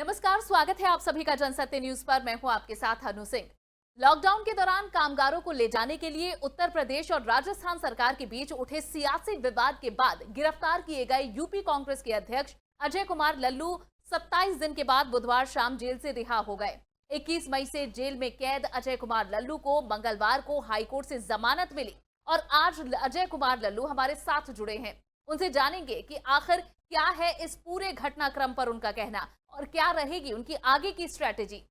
नमस्कार, स्वागत है आप सभी का जनसत्य न्यूज पर। मैं हूं आपके साथ अनु सिंह। लॉकडाउन के दौरान कामगारों को ले जाने के लिए उत्तर प्रदेश और राजस्थान सरकार के बीच उठे सियासी विवाद के बाद गिरफ्तार किए गए यूपी कांग्रेस के अध्यक्ष अजय कुमार लल्लू 27 दिन के बाद बुधवार शाम जेल से रिहा हो गए। 21 मई से जेल में कैद अजय कुमार लल्लू को मंगलवार को हाईकोर्ट से जमानत मिली और आज अजय कुमार लल्लू हमारे साथ जुड़े हैं। उनसे जानेंगे कि आखिर क्या है इस पूरे घटनाक्रम पर उनका कहना और क्या रहेगी उनकी आगे की स्ट्रैटेजी।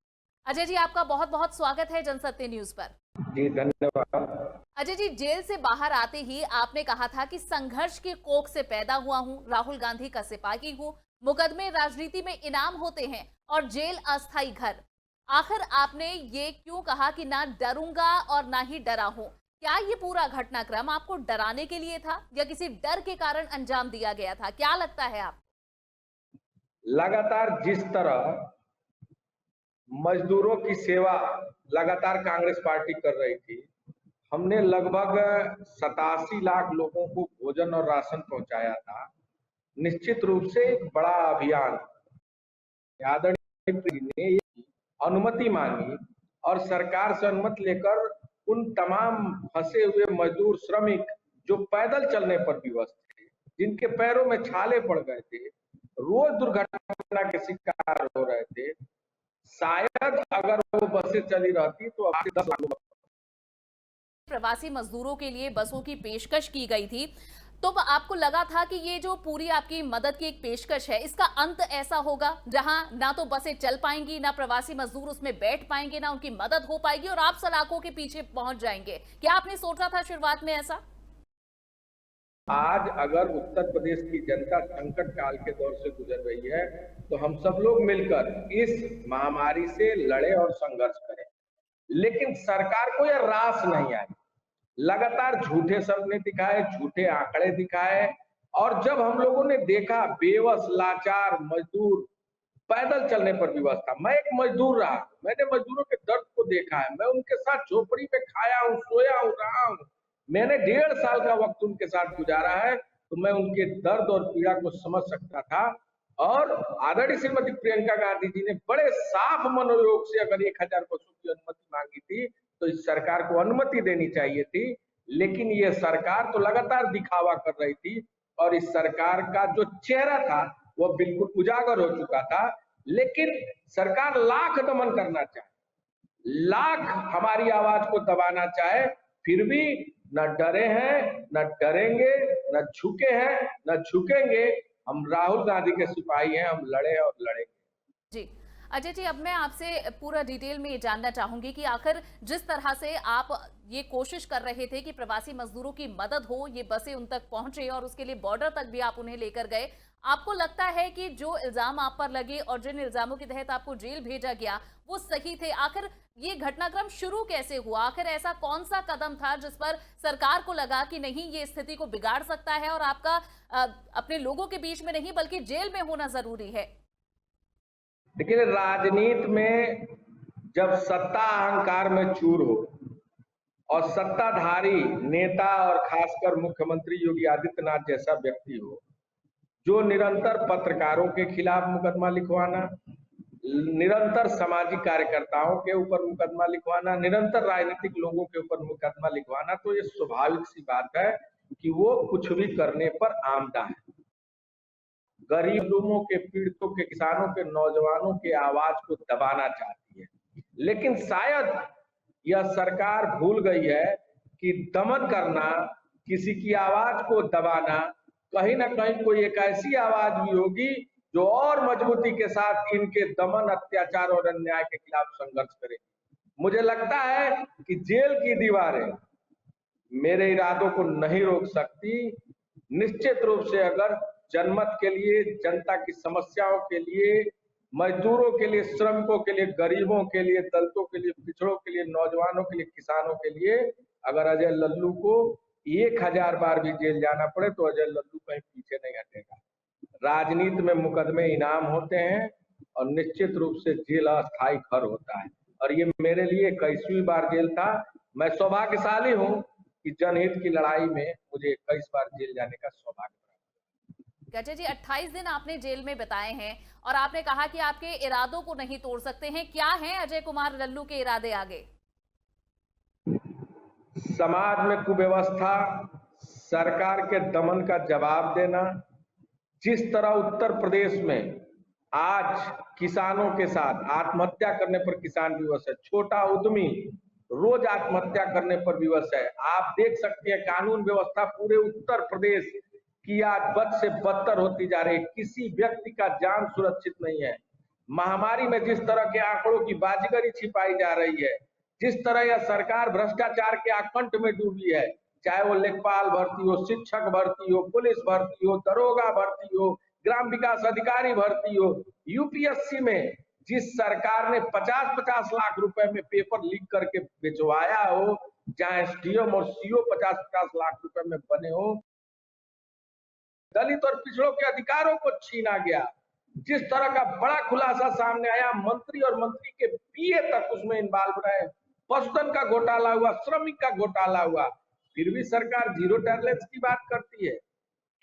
अजय जी, आपका बहुत बहुत स्वागत है जनसत्य न्यूज पर। जी धन्यवाद। अजय जी, जेल से बाहर आते ही आपने कहा था कि संघर्ष की कोख से पैदा हुआ हूं, राहुल गांधी का सिपाही हूं, मुकदमे राजनीति में इनाम होते हैं और जेल अस्थायी घर। आखिर आपने ये क्यों कहा कि ना डरूंगा और ना ही डरा हूं? क्या ये पूरा घटनाक्रम आपको डराने के लिए था या किसी डर के कारण अंजाम दिया गया था? क्या लगता है आपको? लगातार जिस तरह मजदूरों की सेवा लगातार कांग्रेस पार्टी कर रही थी, हमने लगभग 87 लाख लोगों को भोजन और राशन पहुंचाया था। निश्चित रूप से एक बड़ा अभियान आदरणीय जी ने अनुमति मांगी और सरकार से अनुमति लेकर उन तमाम फंसे हुए मजदूर श्रमिक जो पैदल चलने पर विवश थे, जिनके पैरों में छाले पड़ गए थे, रोज दुर्घटना के शिकार हो रहे थे, शायद अगर वो बसें चली रहती तो अब 10 लाख लोग। प्रवासी मजदूरों के लिए बसों की पेशकश की गई थी, तो आपको लगा था कि ये जो पूरी आपकी मदद की एक पेशकश है, इसका अंत ऐसा होगा जहां ना तो बसें चल पाएंगी, ना प्रवासी मजदूर उसमें बैठ पाएंगे, ना उनकी मदद हो पाएगी और आप सलाखों के पीछे पहुंच जाएंगे? क्या आपने सोचा था शुरुआत में ऐसा? आज अगर उत्तर प्रदेश की जनता संकट काल के दौर से गुजर रही है, तो हम सब लोग मिलकर इस महामारी से लड़े और संघर्ष करें। लेकिन सरकार को यह रास नहीं आई। लगातार झूठे सपने दिखाए, झूठे आंकड़े दिखाए, और जब हम लोगों ने देखा बेबस लाचार मजदूर पैदल चलने पर विवश था। मैं एक मजदूर रहा, मैंने मजदूरों के दर्द को देखा है। मैं उनके साथ झोपड़ी में खाया हूँ, सोया हूँ, रहा हूँ। मैंने 1.5 साल का वक्त उनके साथ गुजारा है, तो मैं उनके दर्द और पीड़ा को समझ सकता था। और आदरणीय श्रीमती प्रियंका गांधी जी ने बड़े साफ मनोयोग से अगर 1000 बसों की अनुमति मांगी थी, तो इस सरकार को अनुमति देनी चाहिए थी। लेकिन ये सरकार तो लगातार दिखावा कर रही थी और इस सरकार का जो चेहरा था वो बिल्कुल उजागर हो चुका था। लेकिन सरकार लाख दमन करना चाहे, लाख हमारी आवाज को दबाना चाहे, फिर भी न डरे हैं, न डरेंगे, न झुके हैं, न झुकेंगे। हम राहुल गांधी के सिपाही हैं, हम लड़े और लड़ेंगे। जी अजय जी, अब मैं आपसे पूरा डिटेल में ये जानना चाहूंगी कि आखिर जिस तरह से आप ये कोशिश कर रहे थे कि प्रवासी मजदूरों की मदद हो, ये बसें उन तक पहुंचे और उसके लिए बॉर्डर तक भी आप उन्हें लेकर गए, आपको लगता है कि जो इल्जाम आप पर लगे और जिन इल्जामों के तहत आपको जेल भेजा गया वो सही थे? आखिर ये घटनाक्रम शुरू कैसे हुआ? आखिर ऐसा कौन सा कदम था जिस पर सरकार को लगा कि नहीं, ये स्थिति को बिगाड़ सकता है और आपका अपने लोगों के बीच में नहीं बल्कि जेल में होना जरूरी है? देखिए, राजनीति में जब सत्ता अहंकार में चूर हो और सत्ताधारी नेता और खासकर मुख्यमंत्री योगी आदित्यनाथ जैसा व्यक्ति हो, जो निरंतर पत्रकारों के खिलाफ मुकदमा लिखवाना, निरंतर सामाजिक कार्यकर्ताओं के ऊपर मुकदमा लिखवाना, निरंतर राजनीतिक लोगों के ऊपर मुकदमा लिखवाना, तो ये स्वाभाविक सी बात है कि वो कुछ भी करने पर आमदा है। गरीब लोगों के, पीड़ितों के, किसानों के, नौजवानों के आवाज को दबाना चाहती है। लेकिन शायद यह सरकार भूल गई है कि दमन करना, किसी की आवाज को दबाना, कहीं ना कहीं कोई एक ऐसी आवाज भी होगी जो और मजबूती के साथ इनके दमन, अत्याचार और अन्याय के खिलाफ संघर्ष करेगी। मुझे लगता है कि जेल की दीवारें मेरे इरादों को नहीं रोक सकती। निश्चित रूप से अगर जनमत के लिए, जनता की समस्याओं के लिए, मजदूरों के लिए, श्रमिकों के लिए, गरीबों के लिए, दलितों के लिए, पिछड़ों के लिए, नौजवानों के लिए, किसानों के लिए अगर अजय लल्लू को 1000 बार भी जेल जाना पड़े तो अजय लल्लू कहीं पीछे नहीं हटेगा। राजनीति में मुकदमे इनाम होते हैं और निश्चित रूप से जेल अस्थायी घर होता है। और ये मेरे लिए 21वीं बार जेल था। मैं सौभाग्यशाली हूँ कि जनहित की लड़ाई में मुझे 21 बार जेल जाने का सौभाग्य मिला। अजय जी, 28 दिन आपने जेल में बिताए हैं और आपने कहा कि आपके इरादों को नहीं तोड़ सकते हैं। क्या हैं अजय कुमार लल्लू के इरादे आगे? समाज में कुव्यवस्था, सरकार के दमन का जवाब देना। जिस तरह उत्तर प्रदेश में आज किसानों के साथ आत्महत्या करने पर किसान विवश है, छोटा उद्यमी रोज आत्महत्या करने पर विवश है। आप देख सकते हैं कानून व्यवस्था पूरे उत्तर प्रदेश की आज बद से बदतर होती जा रही है। किसी व्यक्ति का जान सुरक्षित नहीं है। महामारी में जिस तरह के आंकड़ों की बाजीगरी छिपाई जा रही है, जिस तरह यह सरकार भ्रष्टाचार के आकंठ में डूबी है, चाहे वो लेखपाल भर्ती हो, शिक्षक भर्ती हो, पुलिस भर्ती हो, दरोगा भर्ती हो, ग्राम विकास अधिकारी भर्ती हो, यूपीएससी में जिस सरकार ने 50-50 लाख रुपए में पेपर लीक करके भिजवाया हो, जहां एसडीएम और सीओ 50-50 लाख रुपए में बने हो, दलित और पिछड़ों के अधिकारों को छीना गया। जिस तरह का बड़ा खुलासा सामने आया, मंत्री और मंत्री के पीए तक उसमें इन्वॉल्व रहे, पशुधन का घोटाला हुआ, श्रमिक का घोटाला हुआ, फिर भी सरकार जीरो टॉलरेंस की बात करती है।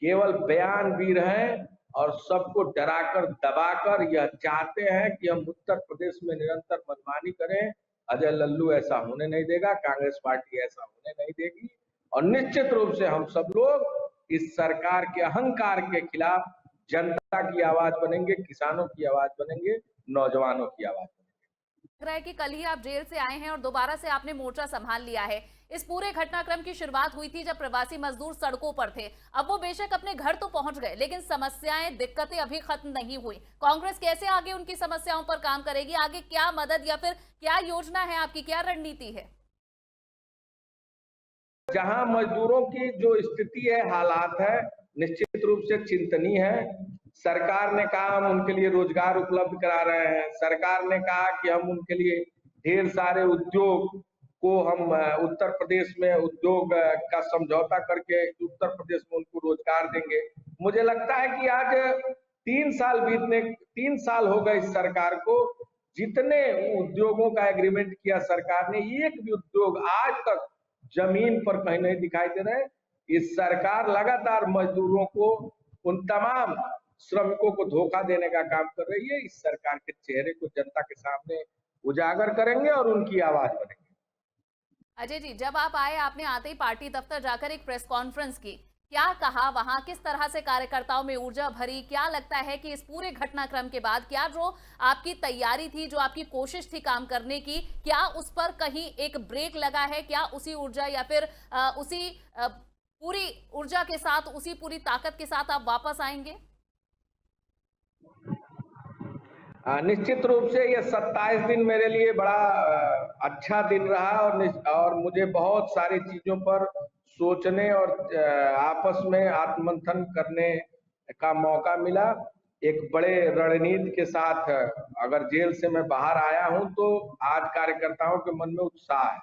केवल बयानवीर हैं और सबको डराकर दबाकर यह चाहते हैं कि हम उत्तर प्रदेश में निरंतर मनमानी करें। अजय लल्लू ऐसा होने नहीं देगा, कांग्रेस पार्टी ऐसा होने नहीं देगी और निश्चित रूप से हम सब लोग इस सरकार के अहंकार के खिलाफ जनता की आवाज बनेंगे, किसानों की आवाज बनेंगे, नौजवानों की आवाज बनेंगे। लग रहा है कि कल ही आप जेल से आए हैं और दोबारा से आपने मोर्चा संभाल लिया है। इस पूरे घटनाक्रम की शुरुआत हुई थी जब प्रवासी मजदूर सड़कों पर थे। अब वो बेशक अपने घर तो पहुंच गए, लेकिन समस्याएं, दिक्कतें अभी खत्म नहीं हुई। कांग्रेस कैसे आगे उनकी समस्याओं पर काम करेगी? आगे क्या मदद या फिर क्या योजना है आपकी, क्या रणनीति है? जहां मजदूरों की जो स्थिति है, हालात है, निश्चित रूप से चिंतनीय है। सरकार ने कहा हम उनके लिए रोजगार उपलब्ध करा रहे हैं। सरकार ने कहा कि हम उनके लिए ढेर सारे उद्योग को हम उत्तर प्रदेश में उद्योग का समझौता करके उत्तर प्रदेश में उनको रोजगार देंगे। मुझे लगता है कि आज 3 साल हो गए इस सरकार को। जितने उद्योगों का एग्रीमेंट किया सरकार ने, एक भी उद्योग आज तक जमीन पर कहीं नहीं दिखाई दे रहे। इस सरकार लगातार मजदूरों को, उन तमाम श्रमिकों को धोखा देने का काम कर रही है। इस सरकार के चेहरे को जनता के सामने उजागर करेंगे और उनकी आवाज बनेंगे। अजय जी, जब आप आए, आपने आते ही पार्टी दफ्तर जाकर एक प्रेस कॉन्फ्रेंस की। क्या कहा वहां? किस तरह से कार्यकर्ताओं में ऊर्जा भरी? क्या लगता है कि इस पूरे घटनाक्रम के बाद क्या जो आपकी तैयारी थी, जो आपकी कोशिश थी काम करने की, क्या उस पर कहीं एक ब्रेक लगा है? क्या उसी ऊर्जा या फिर उसी पूरी ऊर्जा के साथ, उसी पूरी ताकत के साथ आप वापस आएंगे? निश्चित रूप से ये 27 दिन मेरे लिए बड़ा अच्छा दिन रहा और मुझे बहुत सारी चीजों पर सोचने और आपस में आत्ममंथन करने का मौका मिला। एक बड़े रणनीति के साथ अगर जेल से मैं बाहर आया हूं तो आज कार्यकर्ताओं के मन में उत्साह है।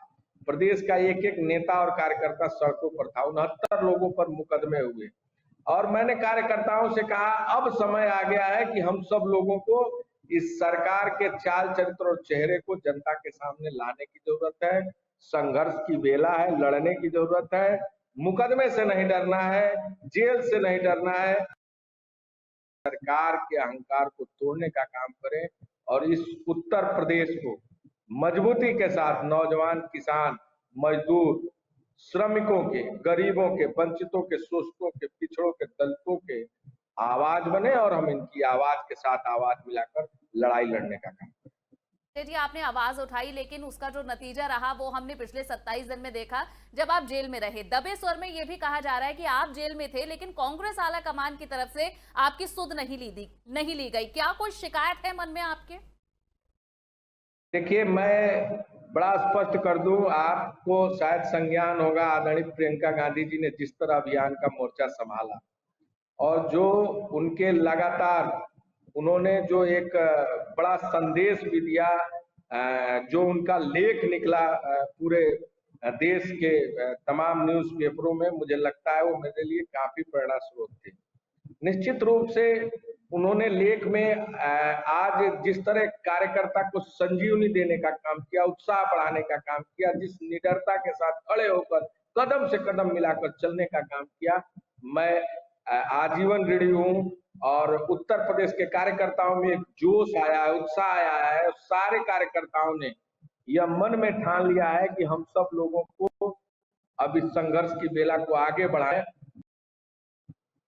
प्रदेश का एक एक नेता और कार्यकर्ता सड़कों पर था। 69 लोगों पर मुकदमे हुए और मैंने कार्यकर्ताओं से कहा अब समय आ गया है कि हम सब लोगों को इस सरकार के चाल चरित्र और चेहरे को जनता के सामने लाने की जरूरत है। संघर्ष की बेला है, लड़ने की जरूरत है। मुकदमे से नहीं डरना है, जेल से नहीं डरना है। सरकार के अहंकार को तोड़ने का काम करें और इस उत्तर प्रदेश को मजबूती के साथ नौजवान, किसान, मजदूर, श्रमिकों के, गरीबों के, वंचितों के, शोषितों के, पिछड़ों के, दलितों के आवाज बने और हम इनकी आवाज के साथ आवाज मिलाकर लड़ाई लड़ने का काम करें। जी, आपने आवाज उठाई, लेकिन उसका जो नतीजा रहा वो हमने पिछले 27 दिन में देखा जब आप जेल में रहे। दबे स्वर में ये भी कहा जा रहा है कि आप जेल में थे, लेकिन कांग्रेस आला कमान की तरफ से आपकी सुध नहीं ली गई। क्या कोई शिकायत है मन में आपके? देखिए, मैं बड़ा स्पष्ट कर दूं, आपको शायद संज्ञान होगा, आदरणीय प्रियंका गांधी जी ने जिस तरह अभियान का मोर्चा संभाला और जो उनके लगातार उन्होंने जो एक बड़ा संदेश भी दिया, जो उनका लेख निकला पूरे देश के तमाम न्यूज़पेपरों में, मुझे लगता है वो मेरे लिए काफी प्रेरणा स्रोत थे। निश्चित रूप से उन्होंने लेख में आज जिस तरह कार्यकर्ता को संजीवनी देने का काम किया, उत्साह बढ़ाने का काम किया, जिस निडरता के साथ खड़े होकर कदम से कदम मिलाकर चलने का काम किया, मैं आजीवन ऋणी हूं और उत्तर प्रदेश के कार्यकर्ताओं में एक जोश आया है, उत्साह आया है। सारे कार्यकर्ताओं ने यह मन में ठान लिया है कि हम सब लोगों को अब इस संघर्ष की बेला को आगे बढ़ाएं।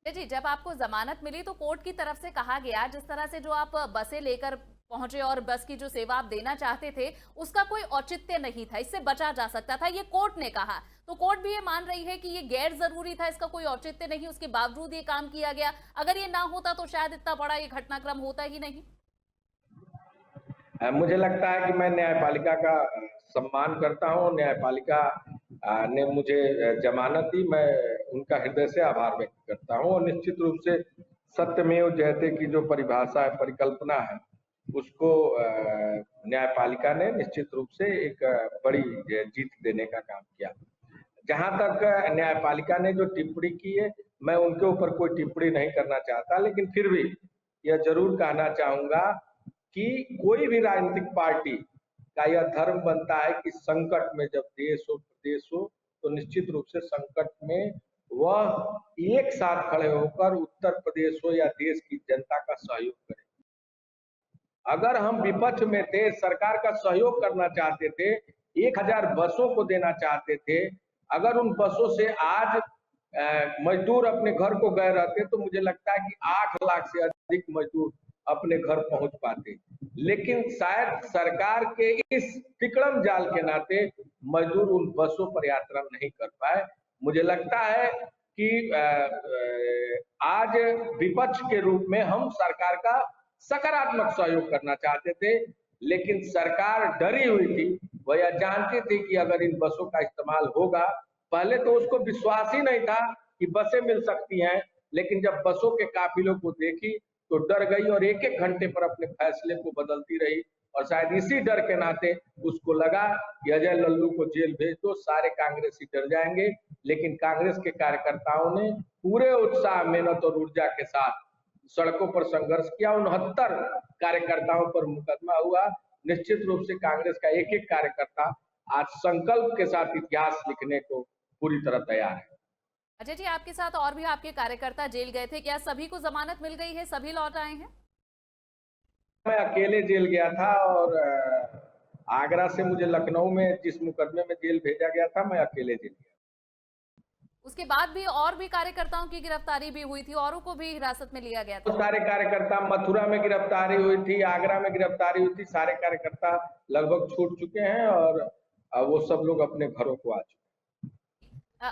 जी, जब आपको जमानत मिली तो कोर्ट की तरफ से कहा गया, जिस तरह से जो आप बसें लेकर पहुंचे और बस की जो सेवा आप देना चाहते थे उसका कोई औचित्य नहीं था, इससे बचा जा सकता था, ये कोर्ट ने कहा। तो कोर्ट भी ये मान रही है कि ये गैर जरूरी था, इसका कोई औचित्य नहीं, उसके बावजूद ये काम किया गया। अगर ये ना होता तो शायद इतना बड़ा ये घटनाक्रम होता ही नहीं। मुझे लगता है कि मैं न्यायपालिका का सम्मान करता हूं। न्यायपालिका ने मुझे जमानत दी, मैं उनका हृदय से आभार व्यक्त करता हूं। और निश्चित रूप से सत्यमेव जयते की जो परिभाषा है, परिकल्पना है, उसको न्यायपालिका ने निश्चित रूप से एक बड़ी जीत देने का काम किया। जहां तक न्यायपालिका ने जो टिप्पणी की है, मैं उनके ऊपर कोई टिप्पणी नहीं करना चाहता, लेकिन फिर भी यह जरूर कहना चाहूंगा कि कोई भी राजनीतिक पार्टी का यह धर्म बनता है कि संकट में जब देश हो प्रदेश हो तो निश्चित रूप से संकट में वह एक साथ खड़े होकर उत्तर प्रदेश हो या देश की जनता का सहयोग करे। अगर हम विपक्ष में थे, सरकार का सहयोग करना चाहते थे, 1000 बसों को देना चाहते थे, अगर उन बसों से आज मजदूर अपने घर को गए रहते तो मुझे लगता है कि 8 लाख से अधिक मजदूर अपने घर पहुंच पाते। लेकिन शायद सरकार के इस तिकड़म जाल के नाते मजदूर उन बसों पर यात्रा नहीं कर पाए। मुझे लगता है कि आज विपक्ष के रूप में हम सरकार का सकारात्मक सहयोग करना चाहते थे, लेकिन सरकार डरी हुई थी। वह यह जानती थी कि अगर इन बसों का इस्तेमाल होगा, पहले तो उसको विश्वास ही नहीं था कि बसें मिल सकती हैं, लेकिन जब बसों के काफिलों को देखी तो डर गई और एक एक घंटे पर अपने फैसले को बदलती रही। और शायद इसी डर के नाते उसको लगा कि अजय लल्लू को जेल भेज दो, सारे कांग्रेसी डर जाएंगे। लेकिन कांग्रेस के कार्यकर्ताओं ने पूरे उत्साह, मेहनत और ऊर्जा के साथ सड़कों पर संघर्ष किया। 69 कार्यकर्ताओं पर मुकदमा हुआ। निश्चित रूप से कांग्रेस का एक एक कार्यकर्ता आज संकल्प के साथ इतिहास लिखने को पूरी तरह तैयार है। अजय जी, आपके साथ और भी आपके कार्यकर्ता जेल गए थे, क्या सभी को जमानत मिल गई है, सभी लौट आए हैं? मैं अकेले जेल गया था और आगरा से मुझे लखनऊ में जिस मुकदमे में जेल भेजा गया था, मैं अकेले जेल गया। उसके बाद भी और भी कार्यकर्ताओं की गिरफ्तारी भी हुई थी, औरों को भी हिरासत में लिया गया था। तो सारे कार्यकर्ता, मथुरा में गिरफ्तारी हुई थी, आगरा में गिरफ्तारी हुई थी, सारे कार्यकर्ता लगभग छूट चुके हैं और वो सब लोग अपने घरों को आ चुके हैं।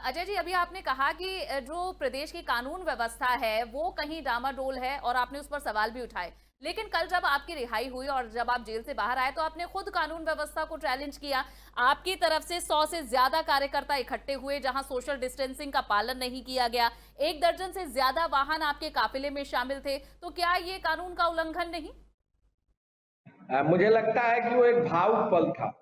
अजय जी, अभी आपने कहा कि जो प्रदेश की कानून व्यवस्था है वो कहीं डामाडोल है और आपने उस पर सवाल भी उठाए, लेकिन कल जब आपकी रिहाई हुई और जब आप जेल से बाहर आए तो आपने खुद कानून व्यवस्था को चैलेंज किया। आपकी तरफ से 100 से ज्यादा कार्यकर्ता इकट्ठे हुए, जहां सोशल डिस्टेंसिंग का पालन नहीं किया गया। 1 दर्जन से ज्यादा वाहन आपके काफिले में शामिल थे, तो क्या ये कानून का उल्लंघन नहीं? मुझे लगता है कि वो एक भावुक पल था।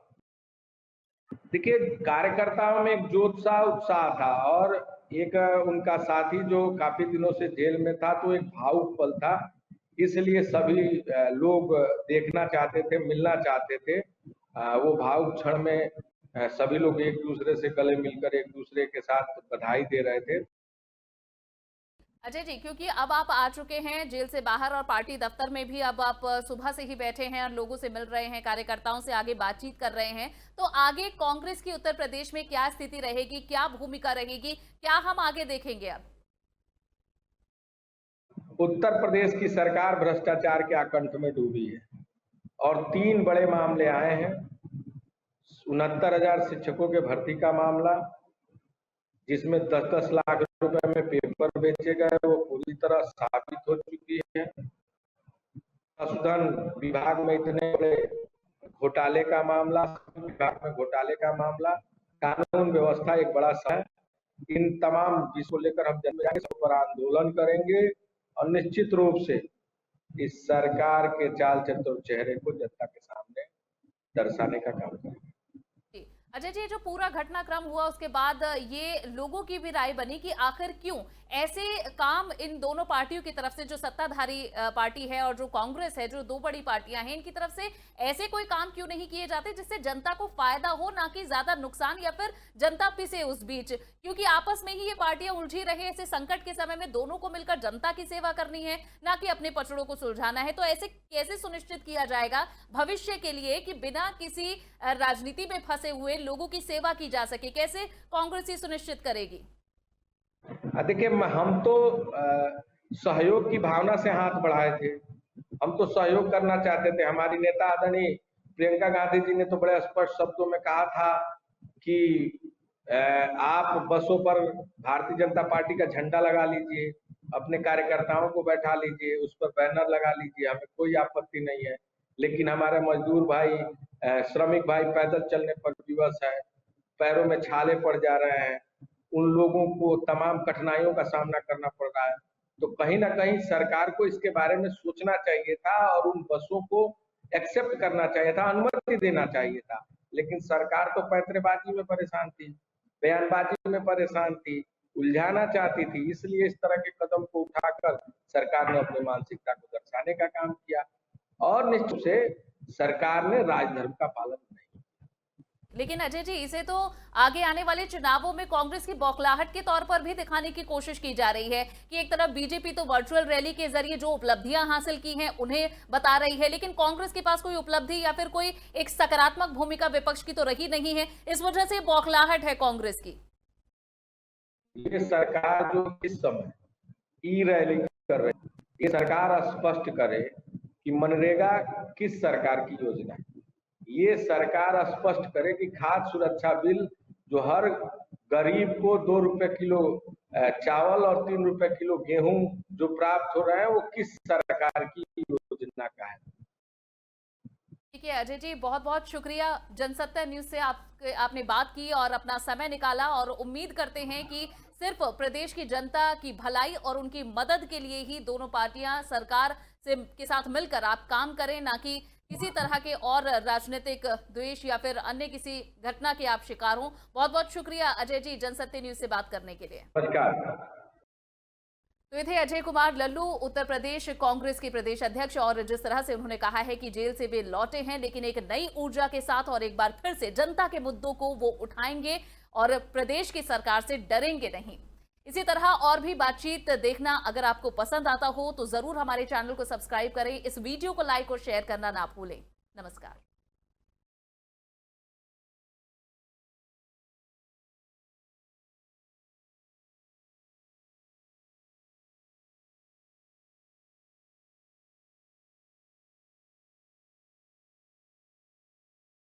देखिए, कार्यकर्ताओं में एक जोश सा उत्साह था और एक उनका साथी जो काफी दिनों से जेल में था, तो एक भावुक पल था। इसलिए सभी लोग देखना चाहते थे, मिलना चाहते थे। वो भावुक क्षण में सभी लोग एक दूसरे से गले मिलकर एक दूसरे के साथ बधाई दे रहे थे। अजय जी, क्योंकि अब आप आ चुके हैं जेल से बाहर और पार्टी दफ्तर में भी अब आप सुबह से ही बैठे हैं और लोगों से मिल रहे हैं, कार्यकर्ताओं से आगे बातचीत कर रहे हैं, तो आगे कांग्रेस की उत्तर प्रदेश में क्या स्थिति रहेगी, क्या भूमिका रहेगी, क्या हम आगे देखेंगे अब? उत्तर प्रदेश की सरकार भ्रष्टाचार के आकंठ में डूबी है और 3 बड़े मामले आए हैं। 69,000 शिक्षकों के भर्ती का मामला, जिसमें 10-10 लाख रुपए में पेपर बेचे गए, वो पूरी तरह साबित हो चुकी है। पशुधन विभाग में इतने बड़े घोटाले का मामला, विभाग में घोटाले का मामला, कानून व्यवस्था एक बड़ा सा है। इन तमाम जिसको लेकर हम जनता के ऊपर आंदोलन करेंगे और निश्चित रूप से इस सरकार के चाल चतुर चेहरे को जनता के सामने दर्शाने का काम करेंगे। अजय जी, जो पूरा घटनाक्रम हुआ उसके बाद ये लोगों की भी राय बनी कि आखिर क्यों ऐसे काम इन दोनों पार्टियों की तरफ से, जो सत्ताधारी पार्टी है और जो कांग्रेस है, जो दो बड़ी पार्टियां हैं, इनकी तरफ से ऐसे कोई काम क्यों नहीं किए जाते जिससे जनता को फायदा हो, ना कि ज्यादा नुकसान या फिर जनता पिसे उस बीच। क्योंकि आपस में ही ये पार्टियां उलझी रहे, ऐसे संकट के समय में दोनों को मिलकर जनता की सेवा करनी है, ना कि अपने पचड़ों को सुलझाना है। तो ऐसे कैसे सुनिश्चित किया जाएगा भविष्य के लिए कि बिना किसी राजनीति में फंसे हुए लोगों की सेवा की जा सके? कैसे कांग्रेस ये सुनिश्चित करेगी? देखिए, हम तो सहयोग की भावना से हाथ बढ़ाए थे। हम तो सहयोग करना चाहते थे। हमारी नेता आदरणीय प्रियंका गांधी जी ने तो बड़े स्पष्ट शब्दों में कहा था कि आप बसों पर भारतीय जनता पार्टी का झंडा लगा लीजिए, अपने कार्यकर्ताओं को बैठा लीजिए, उस पर बैनर लगा लीजिए, हमें कोई आपत्ति नहीं है। लेकिन हमारे मजदूर भाई, श्रमिक भाई पैदल चलने पर विवश है, पैरों में छाले पड़ जा रहे हैं, उन लोगों को तमाम कठिनाइयों का सामना करना पड़ रहा है। तो कहीं ना कहीं सरकार को इसके बारे में सोचना चाहिए था और उन बसों को एक्सेप्ट करना चाहिए था, अनुमति देना चाहिए था। लेकिन सरकार तो पैंतरेबाजी में परेशान थी, बयानबाजी में परेशान थी, उलझाना चाहती थी। इसलिए इस तरह के कदम को उठाकर सरकार ने अपनी मानसिकता को दर्शाने का काम किया और निश्चित से सरकार ने राजधर्म का पालन नहीं। लेकिन अजय जी, इसे तो आगे आने वाले चुनावों में कांग्रेस की बौखलाहट के तौर पर भी दिखाने की कोशिश की जा रही है कि एक तरफ बीजेपी तो वर्चुअल रैली के जरिए जो उपलब्धियां हासिल की हैं उन्हें बता रही है, लेकिन कांग्रेस के पास कोई उपलब्धि या फिर कोई एक सकारात्मक भूमिका विपक्ष की तो रही नहीं है। इस वजह से बौखलाहट है कांग्रेस की। ये सरकार जो इस समय ई रैली कर रही है, ये सरकार स्पष्ट करे कि मनरेगा किस सरकार की योजना है। ये सरकार स्पष्ट करे कि खाद्य सुरक्षा बिल जो हर गरीब को 2 रुपए किलो चावल और 3 रुपए किलो गेहूं जो प्राप्त हो रहे हैं, वो किस सरकार की योजना का है। ठीक है अजय जी, बहुत बहुत शुक्रिया। जनसत्ता न्यूज से आपने बात की और अपना समय निकाला, और उम्मीद करते हैं कि सिर्फ प्रदेश की जनता की भलाई और उनकी मदद के लिए ही दोनों पार्टियां सरकार से के साथ मिलकर आप काम करें, ना कि किसी तरह के और राजनीतिक द्वेष या फिर अन्य किसी घटना के आप शिकार हों। बहुत बहुत शुक्रिया अजय जी, जनसत्ता न्यूज से बात करने के लिए। नमस्कार। तो ये थे अजय कुमार लल्लू, उत्तर प्रदेश कांग्रेस के प्रदेश अध्यक्ष, और जिस तरह से उन्होंने कहा है कि जेल से वे लौटे हैं लेकिन एक नई ऊर्जा के साथ, और एक बार फिर से जनता के मुद्दों को वो उठाएंगे और प्रदेश की सरकार से डरेंगे नहीं। इसी तरह और भी बातचीत देखना अगर आपको पसंद आता हो तो जरूर हमारे चैनल को सब्सक्राइब करें, इस वीडियो को लाइक और शेयर करना ना भूलें। नमस्कार।